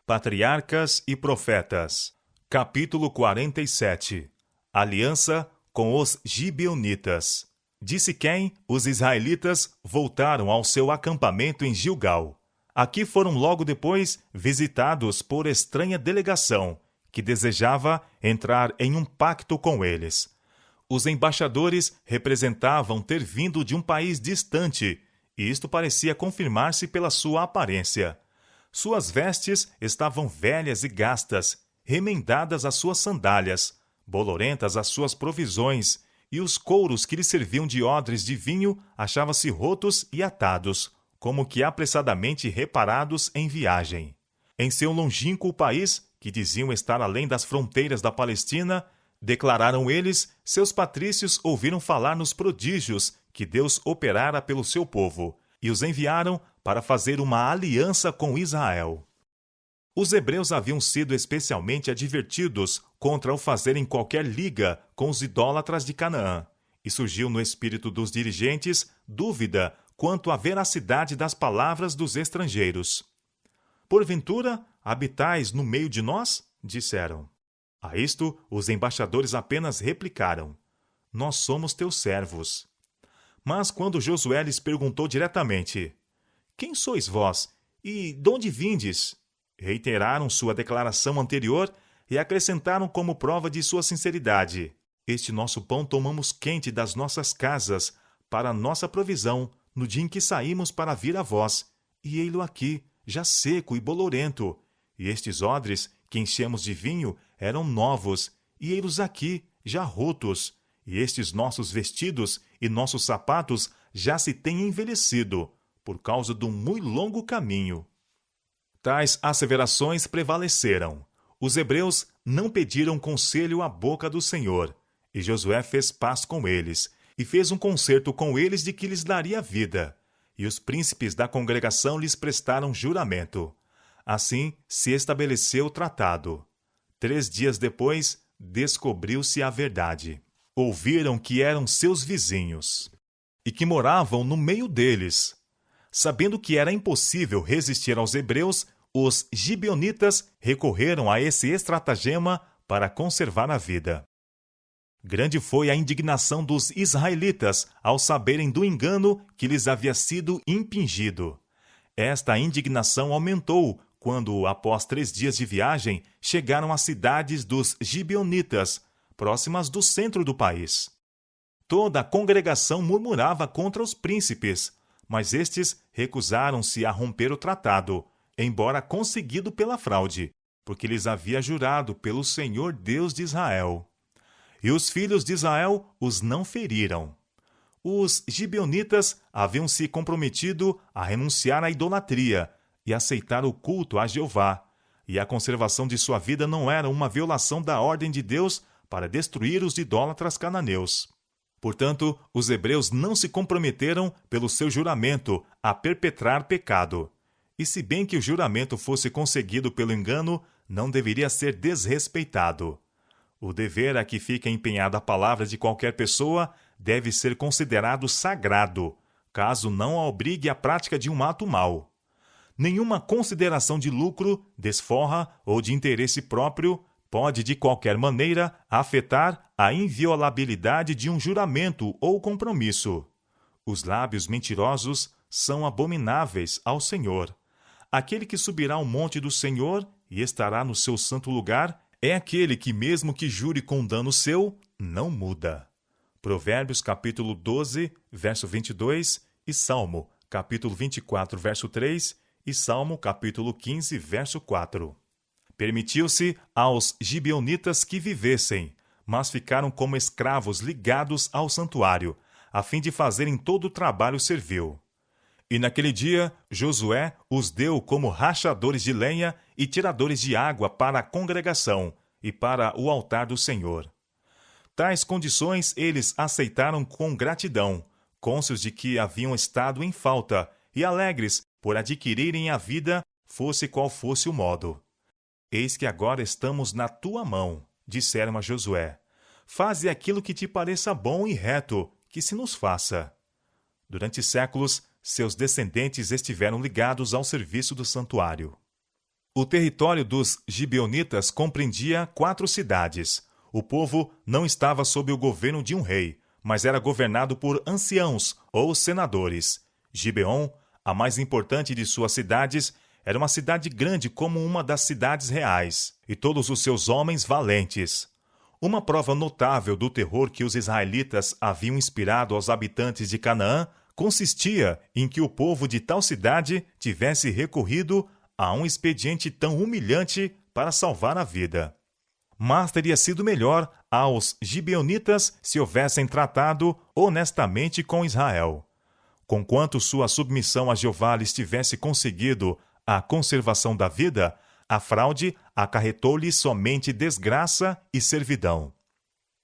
Patriarcas e Profetas. Capítulo 47. Aliança com os Gibeonitas. De Siquém, os israelitas voltaram ao seu acampamento em Gilgal. Aqui foram logo depois visitados por estranha delegação, que desejava entrar em um pacto com eles. Os embaixadores representavam ter vindo de um país distante, e isto parecia confirmar-se pela sua aparência. Suas vestes estavam velhas e gastas, remendadas as suas sandálias, bolorentas as suas provisões, e os couros que lhe serviam de odres de vinho achavam-se rotos e atados, como que apressadamente reparados em viagem. Em seu longínquo país, que diziam estar além das fronteiras da Palestina, declararam eles, seus patrícios ouviram falar nos prodígios que Deus operara pelo seu povo, e os enviaram para fazer uma aliança com Israel. Os hebreus haviam sido especialmente advertidos contra o fazerem qualquer liga com os idólatras de Canaã, e surgiu no espírito dos dirigentes dúvida quanto à veracidade das palavras dos estrangeiros. Porventura, habitais no meio de nós? Disseram. A isto, os embaixadores apenas replicaram: Nós somos teus servos. Mas quando Josué lhes perguntou diretamente: Quem sois vós? E de onde vindes? Reiteraram sua declaração anterior e acrescentaram como prova de sua sinceridade: Este nosso pão tomamos quente das nossas casas, para nossa provisão, no dia em que saímos para vir a vós, e ei-lo aqui, já seco e bolorento. E estes odres, que enchemos de vinho, eram novos, e ei-los aqui, já rotos. E estes nossos vestidos e nossos sapatos já se têm envelhecido, por causa do muito longo caminho. Tais asseverações prevaleceram. Os hebreus não pediram conselho à boca do Senhor, e Josué fez paz com eles, e fez um concerto com eles de que lhes daria vida. E os príncipes da congregação lhes prestaram juramento. Assim se estabeleceu o tratado. 3 dias depois, descobriu-se a verdade. Ouviram que eram seus vizinhos, e que moravam no meio deles. Sabendo que era impossível resistir aos hebreus, os gibeonitas recorreram a esse estratagema para conservar a vida. Grande foi a indignação dos israelitas ao saberem do engano que lhes havia sido impingido. Esta indignação aumentou quando, após 3 dias de viagem, chegaram às cidades dos gibeonitas, próximas do centro do país. Toda a congregação murmurava contra os príncipes, mas estes recusaram-se a romper o tratado, embora conseguido pela fraude, porque lhes havia jurado pelo Senhor Deus de Israel. E os filhos de Israel os não feriram. Os gibeonitas haviam se comprometido a renunciar à idolatria e aceitar o culto a Jeová, e a conservação de sua vida não era uma violação da ordem de Deus para destruir os idólatras cananeus. Portanto, os hebreus não se comprometeram pelo seu juramento a perpetrar pecado. E se bem que o juramento fosse conseguido pelo engano, não deveria ser desrespeitado. O dever a que fica empenhada a palavra de qualquer pessoa deve ser considerado sagrado, caso não a obrigue à prática de um ato mau. Nenhuma consideração de lucro, desforra ou de interesse próprio pode, de qualquer maneira, afetar a inviolabilidade de um juramento ou compromisso. Os lábios mentirosos são abomináveis ao Senhor. Aquele que subirá ao monte do Senhor e estará no seu santo lugar é aquele que, mesmo que jure com dano seu, não muda. Provérbios capítulo 12, verso 22 e Salmo capítulo 24, verso 3 e Salmo capítulo 15, verso 4. Permitiu-se aos gibeonitas que vivessem, mas ficaram como escravos ligados ao santuário, a fim de fazerem todo o trabalho servil. E naquele dia, Josué os deu como rachadores de lenha e tiradores de água para a congregação e para o altar do Senhor. Tais condições eles aceitaram com gratidão, cônscios de que haviam estado em falta e alegres por adquirirem a vida, fosse qual fosse o modo. Eis que agora estamos na tua mão, disseram a Josué. Faze aquilo que te pareça bom e reto, que se nos faça. Durante séculos, seus descendentes estiveram ligados ao serviço do santuário. O território dos gibeonitas compreendia 4 cidades. O povo não estava sob o governo de um rei, mas era governado por anciãos ou senadores. Gibeon, a mais importante de suas cidades, era uma cidade grande como uma das cidades reais, e todos os seus homens valentes. Uma prova notável do terror que os israelitas haviam inspirado aos habitantes de Canaã consistia em que o povo de tal cidade tivesse recorrido a um expediente tão humilhante para salvar a vida. Mas teria sido melhor aos gibeonitas se houvessem tratado honestamente com Israel. Conquanto sua submissão a Jeová lhes tivesse conseguido a conservação da vida, a fraude acarretou-lhes somente desgraça e servidão.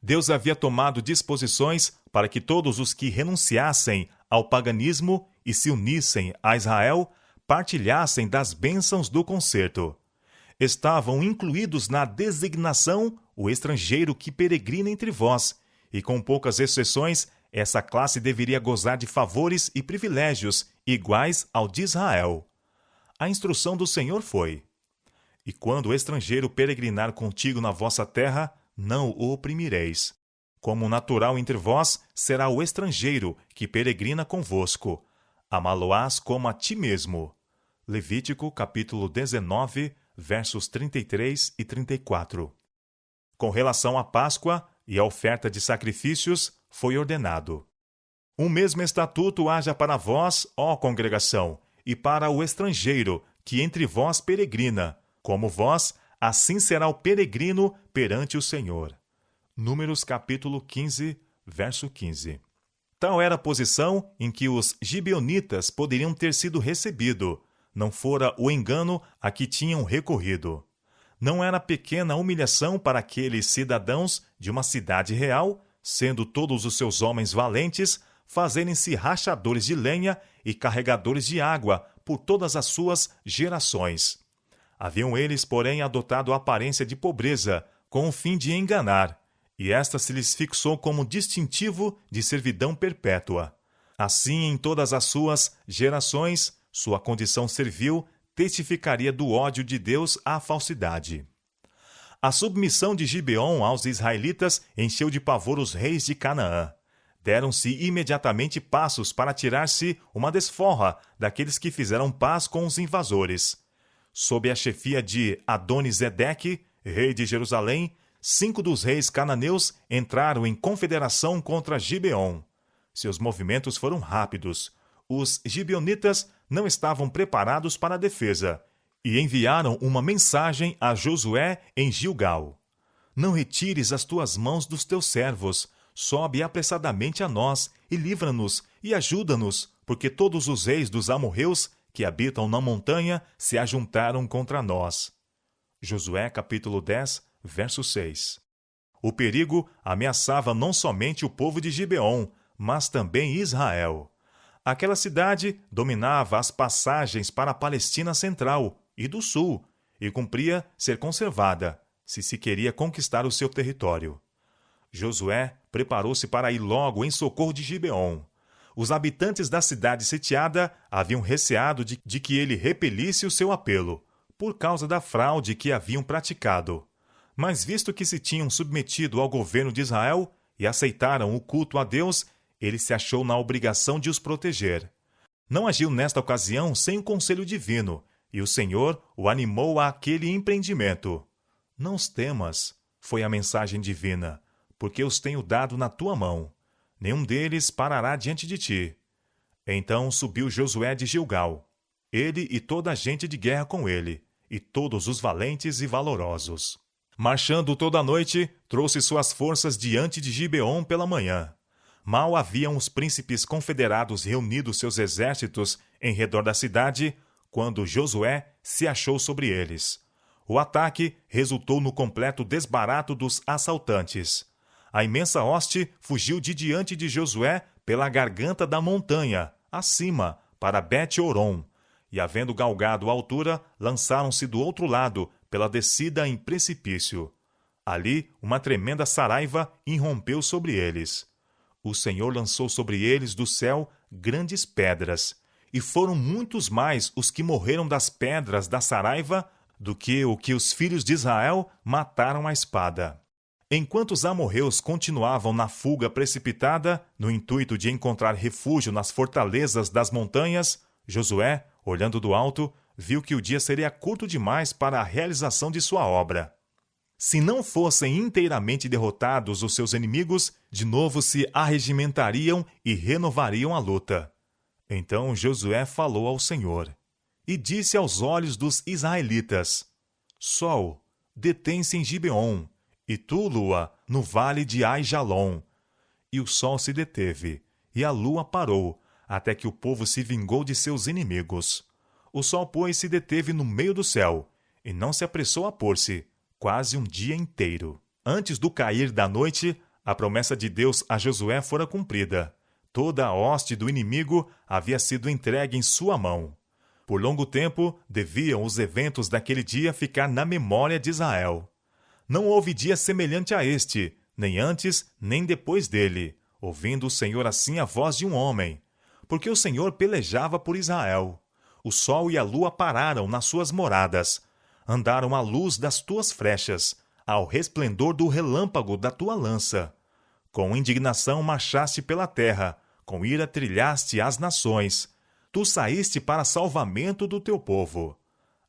Deus havia tomado disposições para que todos os que renunciassem ao paganismo e se unissem a Israel partilhassem das bênçãos do concerto. Estavam incluídos na designação o estrangeiro que peregrina entre vós, e com poucas exceções, essa classe deveria gozar de favores e privilégios iguais ao de Israel. A instrução do Senhor foi: e quando o estrangeiro peregrinar contigo na vossa terra, não o oprimireis. Como natural entre vós será o estrangeiro que peregrina convosco. Amá-lo-ás como a ti mesmo. Levítico, capítulo 19, versos 33 e 34. Com relação à Páscoa e à oferta de sacrifícios, foi ordenado: um mesmo estatuto haja para vós, ó congregação, e para o estrangeiro que entre vós peregrina. Como vós, assim será o peregrino perante o Senhor. Números capítulo 15, verso 15. Tal era a posição em que os gibeonitas poderiam ter sido recebidos, não fora o engano a que tinham recorrido. Não era pequena humilhação para aqueles cidadãos de uma cidade real, sendo todos os seus homens valentes, fazerem-se rachadores de lenha e carregadores de água por todas as suas gerações. Haviam eles, porém, adotado a aparência de pobreza, com o fim de enganar, e esta se lhes fixou como distintivo de servidão perpétua. Assim, em todas as suas gerações, sua condição servil testificaria do ódio de Deus à falsidade. A submissão de Gibeon aos israelitas encheu de pavor os reis de Canaã. Deram-se imediatamente passos para tirar-se uma desforra daqueles que fizeram paz com os invasores. Sob a chefia de Adoni-Zedeque, rei de Jerusalém, 5 dos reis cananeus entraram em confederação contra Gibeon. Seus movimentos foram rápidos. Os gibeonitas não estavam preparados para a defesa e enviaram uma mensagem a Josué em Gilgal: não retires as tuas mãos dos teus servos, sobe apressadamente a nós e livra-nos e ajuda-nos, porque todos os reis dos amorreus que habitam na montanha se ajuntaram contra nós. Josué capítulo 10, verso 6. O perigo ameaçava não somente o povo de Gibeon, mas também Israel. Aquela cidade dominava as passagens para a Palestina central e do sul, e cumpria ser conservada, se queria conquistar o seu território. Josué preparou-se para ir logo em socorro de Gibeon. Os habitantes da cidade sitiada haviam receado de que ele repelisse o seu apelo, por causa da fraude que haviam praticado. Mas visto que se tinham submetido ao governo de Israel e aceitaram o culto a Deus, ele se achou na obrigação de os proteger. Não agiu nesta ocasião sem o conselho divino, e o Senhor o animou àquele empreendimento. Não os temas, foi a mensagem divina, porque os tenho dado na tua mão. Nenhum deles parará diante de ti. Então subiu Josué de Gilgal, ele e toda a gente de guerra com ele, e todos os valentes e valorosos. Marchando toda a noite, trouxe suas forças diante de Gibeon pela manhã. Mal haviam os príncipes confederados reunido seus exércitos em redor da cidade, quando Josué se achou sobre eles. O ataque resultou no completo desbarato dos assaltantes. A imensa hoste fugiu de diante de Josué pela garganta da montanha, acima, para Bet-Horon, e, havendo galgado a altura, lançaram-se do outro lado, pela descida em precipício. Ali, uma tremenda saraiva irrompeu sobre eles. O Senhor lançou sobre eles do céu grandes pedras, e foram muitos mais os que morreram das pedras da saraiva do que o que os filhos de Israel mataram à espada. Enquanto os amorreus continuavam na fuga precipitada, no intuito de encontrar refúgio nas fortalezas das montanhas, Josué, olhando do alto, viu que o dia seria curto demais para a realização de sua obra. Se não fossem inteiramente derrotados os seus inimigos, de novo se arregimentariam e renovariam a luta. Então Josué falou ao Senhor, e disse aos olhos dos israelitas: Sol, detém-se em Gibeon, e tu, lua, no vale de Aijalon. E o sol se deteve, e a lua parou, até que o povo se vingou de seus inimigos. O sol, pois, se deteve no meio do céu, e não se apressou a pôr-se, quase um dia inteiro. Antes do cair da noite, a promessa de Deus a Josué fora cumprida. Toda a hoste do inimigo havia sido entregue em sua mão. Por longo tempo, deviam os eventos daquele dia ficar na memória de Israel. Não houve dia semelhante a este, nem antes, nem depois dele, ouvindo o Senhor assim a voz de um homem, porque o Senhor pelejava por Israel. O sol e a lua pararam nas suas moradas, andaram à luz das tuas flechas, ao resplendor do relâmpago da tua lança. Com indignação marchaste pela terra, com ira trilhaste as nações. Tu saíste para salvamento do teu povo.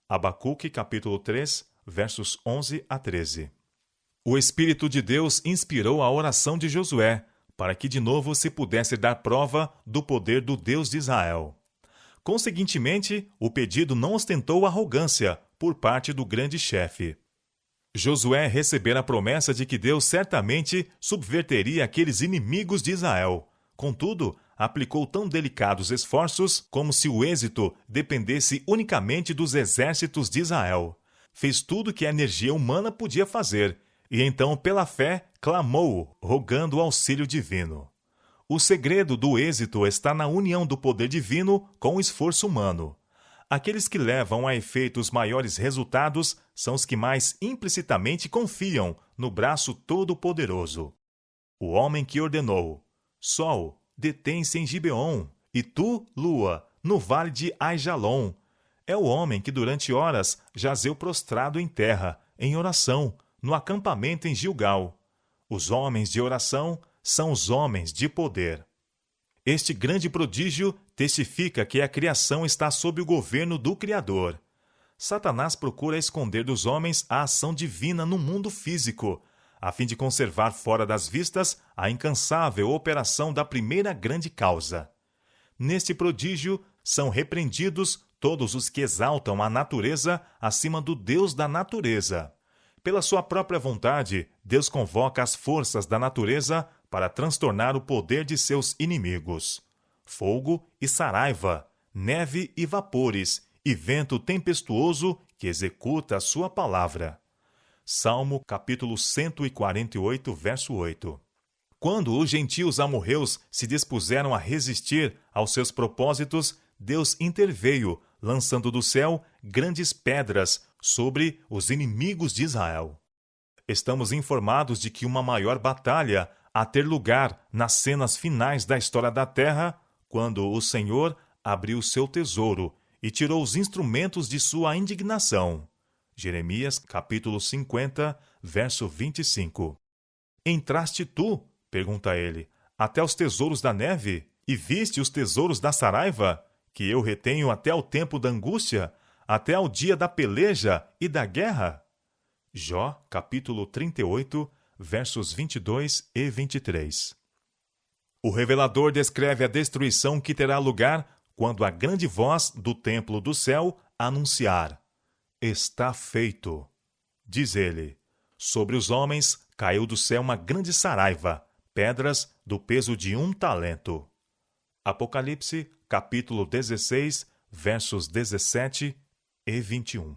Abacuque, capítulo 3, versos 11 a 13. O Espírito de Deus inspirou a oração de Josué, para que de novo se pudesse dar prova do poder do Deus de Israel. Conseguintemente, o pedido não ostentou arrogância por parte do grande chefe. Josué recebera a promessa de que Deus certamente subverteria aqueles inimigos de Israel. Contudo, aplicou tão delicados esforços como se o êxito dependesse unicamente dos exércitos de Israel. Fez tudo que a energia humana podia fazer, e então, pela fé, clamou, rogando o auxílio divino. O segredo do êxito está na união do poder divino com o esforço humano. Aqueles que levam a efeito os maiores resultados são os que mais implicitamente confiam no braço todo-poderoso. O homem que ordenou: Sol, detém-se em Gibeon, e tu, lua, no vale de Aijalon. É o homem que durante horas jazeu prostrado em terra, em oração, no acampamento em Gilgal. Os homens de oração são os homens de poder. Este grande prodígio testifica que a criação está sob o governo do Criador. Satanás procura esconder dos homens a ação divina no mundo físico, a fim de conservar fora das vistas a incansável operação da primeira grande causa. Neste prodígio são repreendidos todos os que exaltam a natureza acima do Deus da natureza. Pela sua própria vontade, Deus convoca as forças da natureza para transtornar o poder de seus inimigos. Fogo e saraiva, neve e vapores, e vento tempestuoso que executa a sua palavra. Salmo capítulo 148, verso 8. Quando os gentios amorreus se dispuseram a resistir aos seus propósitos, Deus interveio, lançando do céu grandes pedras sobre os inimigos de Israel. Estamos informados de que uma maior batalha a ter lugar nas cenas finais da história da Terra, quando o Senhor abriu seu tesouro e tirou os instrumentos de sua indignação. Jeremias, capítulo 50, verso 25. Entraste tu, pergunta ele, até os tesouros da neve, e viste os tesouros da saraiva, que eu retenho até o tempo da angústia, até ao dia da peleja e da guerra? Jó, capítulo 38, versos 22 e 23. O revelador descreve a destruição que terá lugar quando a grande voz do templo do céu anunciar: Está feito. Diz ele: sobre os homens caiu do céu uma grande saraiva, pedras do peso de 1 talento. Apocalipse, capítulo 16, versos 17 e 21.